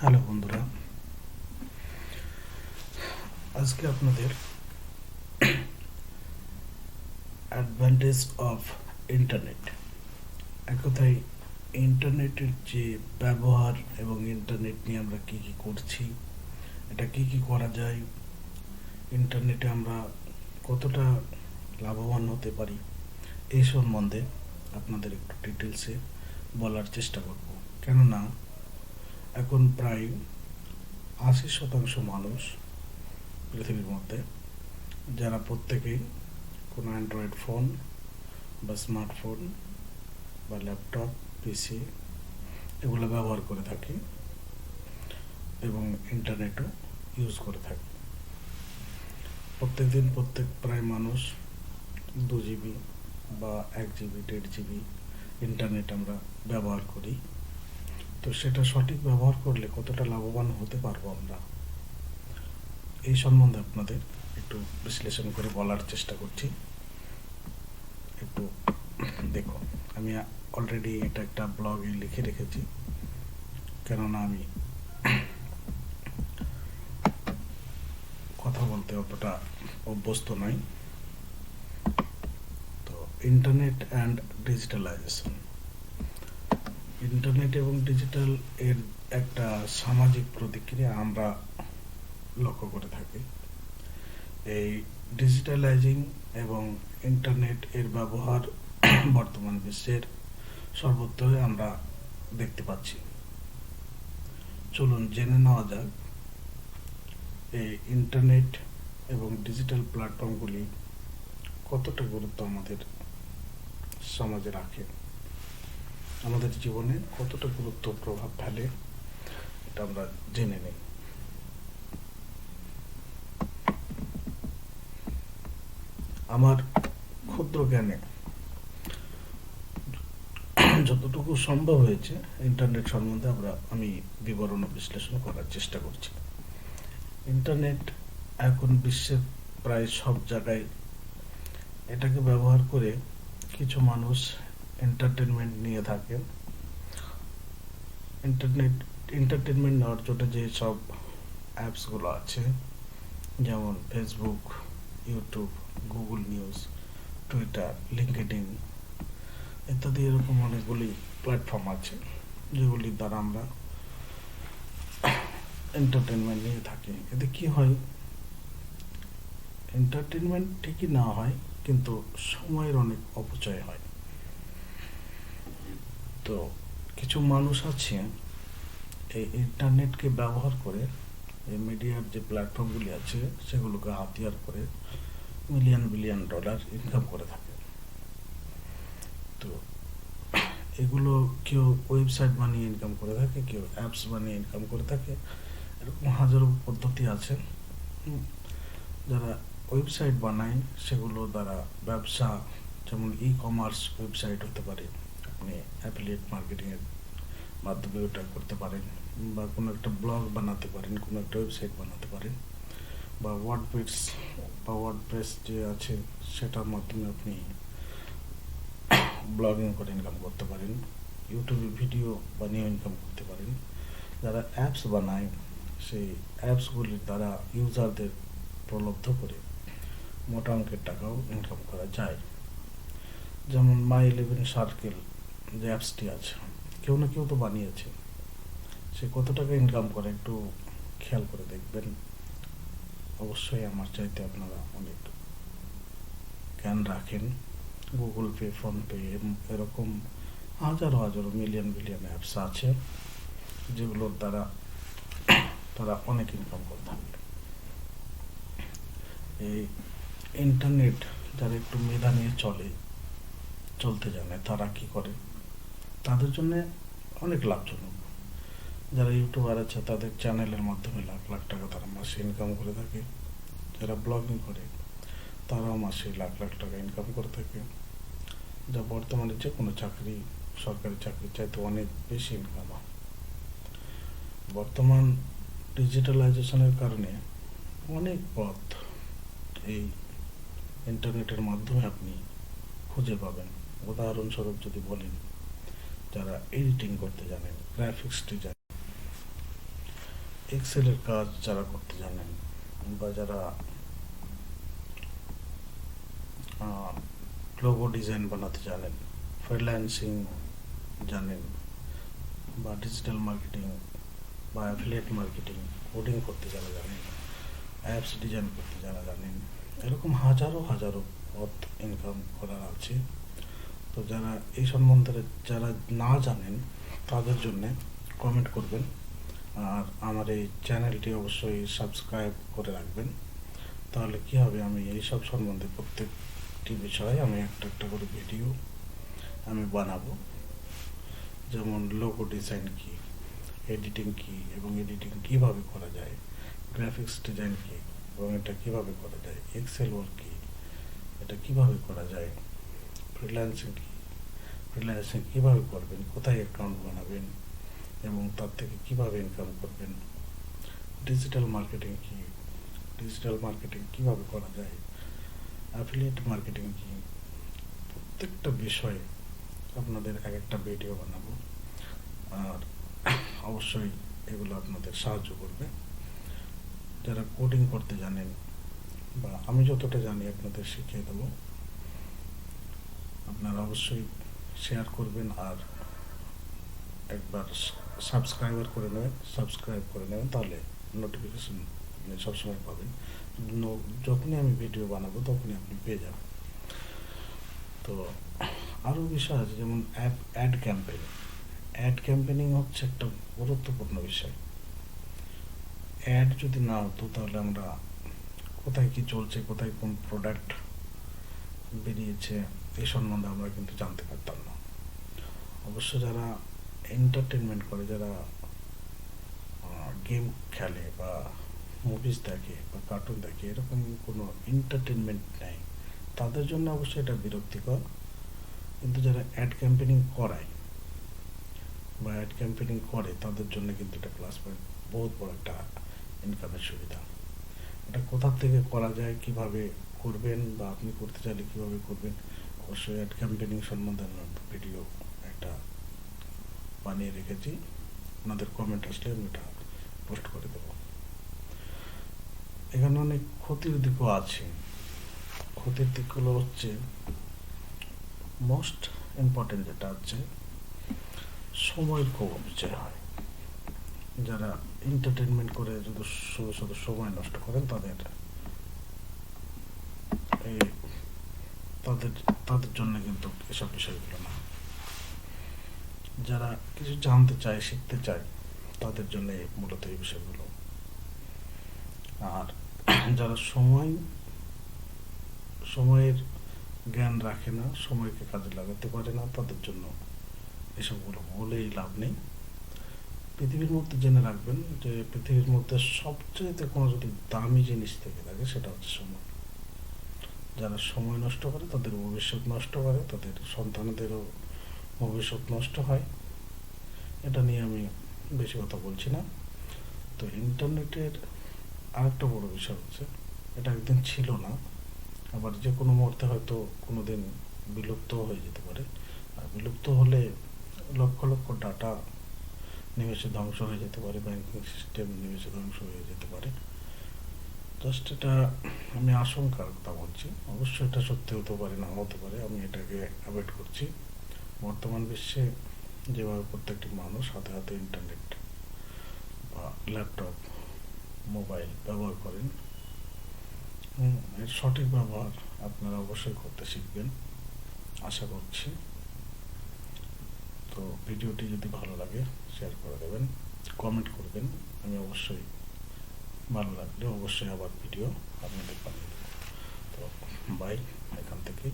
Hello বন্ধুরা, আজকে আপনাদের অ্যাডভান্টেজ অফ ইন্টারনেট, এক কথায় ইন্টারনেটের যে ব্যবহার এবং ইন্টারনেট নিয়ে আমরা কী কী করছি, এটা কী কী করা যায়, ইন্টারনেটে আমরা কতটা লাভবান হতে পারি, এই সম্বন্ধে আপনাদের একটু ডিটেলসে বলার চেষ্টা করব। কেননা এখন প্রায় 80% মানুষ পৃথিবীর মধ্যে যারা প্রত্যেকেই কোনো অ্যান্ড্রয়েড ফোন বা স্মার্টফোন বা ল্যাপটপ, পিসি এগুলো ব্যবহার করে থাকি এবং ইন্টারনেটও ইউজ করে থাকি। প্রত্যেক দিন প্রায় মানুষ 2 GB বা 1 GB, 1.5 GB ইন্টারনেট আমরা ব্যবহার করি। তো সেটা সঠিক ব্যবহার করলে কতটা লাভবান হতে পারবো আমরা, এই সম্বন্ধে আপনাদের একটু বিশ্লেষণ করে বলার চেষ্টা করছি। একটু দেখুন, আমি অলরেডি এটা একটা ব্লগে লিখে রেখেছি, কেননা আমি কথা বলতে অতটা অভ্যস্ত নই। তো ইন্টারনেট অ্যান্ড ডিজিটালাইজেশন, ইন্টারনেট এবং ডিজিটাল এর একটা সামাজিক প্রতিক্রিয়া আমরা লক্ষ্য করে থাকি। এই ডিজিটালাইজিং এবং ইন্টারনেট এর ব্যবহার বর্তমান বিশ্বের সর্বত্রই আমরা দেখতে পাচ্ছি। চলুন জেনে নেওয়া যাক এই ইন্টারনেট এবং ডিজিটাল প্ল্যাটফর্মগুলি কতটা গুরুত্ব আমাদের সমাজে রাখে, আমাদের জীবনে কতটা গুরুত্ব প্রভাব ফেলে, এটা আমরা জেনে নিই। আমার ক্ষুদ্র জ্ঞানে যতটুকু সম্ভব হয়েছে ইন্টারনেট সম্বন্ধে আমি বিবরণ ও বিশ্লেষণ করার চেষ্টা করছি। ইন্টারনেট এখন বিশ্বের প্রায় সব জায়গায় এটাকে ব্যবহার করে কিছু মানুষ এন্টারটেনমেন্ট নিয়ে থাকেন। এন্টারটেনমেন্ট নেওয়ার জন্য যে সব অ্যাপসগুলো আছে, যেমন Facebook, YouTube, Google news, Twitter, LinkedIn ইত্যাদি এরকম অনেকগুলি প্ল্যাটফর্ম আছে যেগুলির দ্বারা আমরা এন্টারটেনমেন্ট নিয়ে থাকি। এতে কি হয়, এন্টারটেনমেন্ট ঠিকই না হয়, কিন্তু সময়ের অনেক অপচয় হয়। তো কিছু মানুষ আছে এই ইন্টারনেটকে ব্যবহার করে এই মিডিয়ার যে প্ল্যাটফর্মগুলি আছে সেগুলোকে হাতিয়ার করে বিলিয়ন ডলার ইনকাম করে থাকে। তো এগুলো কেউ ওয়েবসাইট বানিয়ে ইনকাম করে থাকে, কেউ অ্যাপস বানিয়ে ইনকাম করে থাকে, এরকম হাজারো পদ্ধতি আছে। যারা ওয়েবসাইট বানায় সেগুলো দ্বারা ব্যবসা, যেমন ই কমার্স ওয়েবসাইট হতে পারে, আপনি অ্যাফিলিয়েট মার্কেটিংয়ের মাধ্যমে ওটা করতে পারেন, বা কোনো একটা ব্লগ বানাতে পারেন, কোনো একটা ওয়েবসাইট বানাতে পারেন, বা ওয়ার্ডপ্রেস যে আছে সেটার মাধ্যমে আপনি ব্লগিং করে ইনকাম করতে পারেন, ইউটিউবে ভিডিও বানিয়ে ইনকাম করতে পারেন। যারা অ্যাপস বানায় সেই অ্যাপসগুলির দ্বারা ইউজারদের প্রলব্ধ করে মোটা অঙ্কের টাকাও ইনকাম করা যায়। যেমন My11 সার্কেল যে অ্যাপসটি আছে, কেউ না কেউ তো বানিয়েছে, সে কত টাকা ইনকাম করে একটু খেয়াল করে দেখবেন। অবশ্যই আমার চাইতে আপনারা অনেক জ্ঞান রাখেন। গুগল পে, ফোনপে এরকম হাজারো বিলিয়ন অ্যাপস আছে যেগুলোর দ্বারা তারা অনেক ইনকাম করে থাকে। এই ইন্টারনেট যারা একটু মেধা নিয়ে চলতে জানে তারা কি করে, তাদের জন্য অনেক লাভজনক। যারা ইউটিউবার আছে তাদের চ্যানেলের মাধ্যমে লাখ লাখ টাকা তারা মাসে ইনকাম করে থাকে। যারা ব্লগিং করে তারাও মাসে লাখ লাখ টাকা ইনকাম করে থাকে, যা বর্তমানে যে কোনো সরকারি চাকরির চাইতে অনেক বেশি ইনকাম হয়। বর্তমান ডিজিটালাইজেশনের কারণে অনেক পথ এই ইন্টারনেটের মাধ্যমে আপনি খুঁজে পাবেন। উদাহরণস্বরূপ যদি বলেন, যারা এডিটিং করতে জানেন, গ্রাফিক্স ডিজাইন, এক্সেলের কাজ যারা করতে জানেন বা যারা লোগো ডিজাইন বানাতে জানেন, ফ্রিল্যান্সিং জানেন, বা ডিজিটাল মার্কেটিং বা অ্যাফিলিয়েট মার্কেটিং, কোডিং করতে যারা জানেন, অ্যাপস ডিজাইন করতে যারা জানেন, এরকম হাজারো হাজারো পথ ইনকাম করার আছে। তো যারা এই সম্বন্ধে যারা না জানেন তাদের জন্যে কমেন্ট করবেন, আর আমার এই চ্যানেলটি অবশ্যই সাবস্ক্রাইব করে রাখবেন। তাহলে কি হবে, আমি এইসব সম্বন্ধে প্রত্যেকটি বিষয়ে আমি একটা একটা করে ভিডিও আমি বানাবো। যেমন লোগো ডিজাইন কি, এডিটিং কি এবং এডিটিং কিভাবে করা যায়, গ্রাফিক্স ডিজাইন কি এবং এটা কিভাবে করা যায়, এক্সেল ওয়ার্ক কি, এটা কিভাবে করা যায়, ফ্রিল্যান্সিং কি, ফ্রিল্যান্সিং কিভাবে করবেন, কোথায় অ্যাকাউন্ট বানাবেন এবং তার থেকে কিভাবে ইনকাম করবেন, ডিজিটাল মার্কেটিং কি, ডিজিটাল মার্কেটিং কিভাবে করা যায়, অ্যাফিলিয়েট মার্কেটিং কি, প্রত্যেকটা বিষয়ে আপনাদের এক একটা ভিডিও বানাবো। আর অবশ্যই এগুলো আপনাদের সাহায্য করবে। যারা কোডিং করতে জানেন বা আমি যতটা জানি আপনাদের শিখিয়ে দেবো, আপনারা অবশ্যই শেয়ার করবেন আর একবার সাবস্ক্রাইব করে নেবেন, তাহলে নোটিফিকেশন আপনি সবসময় পাবেন। যখনই আমি ভিডিও বানাবো তখনই আপনি পেয়ে যাবেন। তো আরও বিষয় আছে, যেমন অ্যাড ক্যাম্পেনিং হচ্ছে একটা গুরুত্বপূর্ণ বিষয়। অ্যাড যদি না হতো তাহলে আমরা কোথায় কি চলছে, কোথায় কোন প্রোডাক্ট বেরিয়েছে এই সম্বন্ধে আমরা কিন্তু জানতে পারতাম না। অবশ্য যারা এন্টারটেনমেন্ট করে, যারা গেম খেলে বা মুভিজ দেখে বা কার্টুন দেখে, এরকম কোনো এন্টারটেনমেন্ট নেই, তাদের জন্য অবশ্যই এটা বিরক্তিকর। কিন্তু যারা অ্যাড ক্যাম্পেনিং করায় বা অ্যাড ক্যাম্পেনিং করে তাদের জন্য কিন্তু এটা প্লাস পয়েন্ট, বহুত বড় একটা ইনকামের সুবিধা। এটা কোথা থেকে করা যায়, কিভাবে করবেন বা আপনি করতে চাইলে কিভাবে করবেন, অবশ্যই অ্যাড ক্যাম্পেনিং সম্বন্ধে আমি ভিডিও একটা বানিয়ে রেখেছি, আপনাদের কমেন্ট আসলে আমি এটা পোস্ট করে দেবো। এখানে অনেক ক্ষতির দিকও আছে। ক্ষতির দিকগুলো হচ্ছে, মোস্ট ইম্পর্টেন্ট যেটা হচ্ছে সময়ের খুব অপচয় হয়। যারা এন্টারটেনমেন্ট করে যদি শুধু শুধু সময় নষ্ট করেন, তাদের জন্য কিন্তু এসব বিষয়গুলো না। যারা কিছু জানতে চায়, শিখতে চায়, তাদের জন্য মূলত এই বিষয়গুলো। আর যারা সময়ের জ্ঞান রাখে না, সময়কে কাজে লাগাতে পারে না, তাদের জন্য এসবগুলো বলেই লাভ নেই। পৃথিবীর মধ্যে জেনে রাখবেন যে পৃথিবীর মধ্যে সবচেয়ে কোনো যদি দামি জিনিস থেকে থাকে সেটা হচ্ছে সময়। যারা সময় নষ্ট করে তাদের ভবিষ্যৎ নষ্ট করে, তাদের সন্তানদেরও ভবিষ্যৎ নষ্ট হয়। এটা নিয়ে আমি বেশি কথা বলছি না। তো ইন্টারনেটের আরেকটা বড় বিষয় হচ্ছে, এটা একদিন ছিল না, আবার যে কোনো মুহূর্তে হয়তো কোনো দিন বিলুপ্ত হয়ে যেতে পারে। আর বিলুপ্ত হলে লক্ষ লক্ষ ডাটা নিমেষে ধ্বংস হয়ে যেতে পারে, ব্যাংকিং সিস্টেম নিমেষে ধ্বংস হয়ে যেতে পারে। জাস্ট এটা আমি আশঙ্কার কথা বলছি, অবশ্যই এটা সত্যি হতে পারে, না হতে পারে, আমি এটাকে অ্যাভয়েড করছি। বর্তমান বিশ্বে যেভাবে প্রত্যেকটি মানুষ হাতে হাতে ইন্টারনেট বা ল্যাপটপ, মোবাইল ব্যবহার করেন, এর সঠিক ব্যবহার আপনারা অবশ্যই করতে শিখবেন, আশা করছি। তো ভিডিওটি যদি ভালো লাগে শেয়ার করে দেবেন, কমেন্ট করবেন, আমি অবশ্যই ভালো লাগলে অবশ্যই আবার ভিডিও আপনাদের বানিয়ে দেবো। তো বাই, এখান থেকে।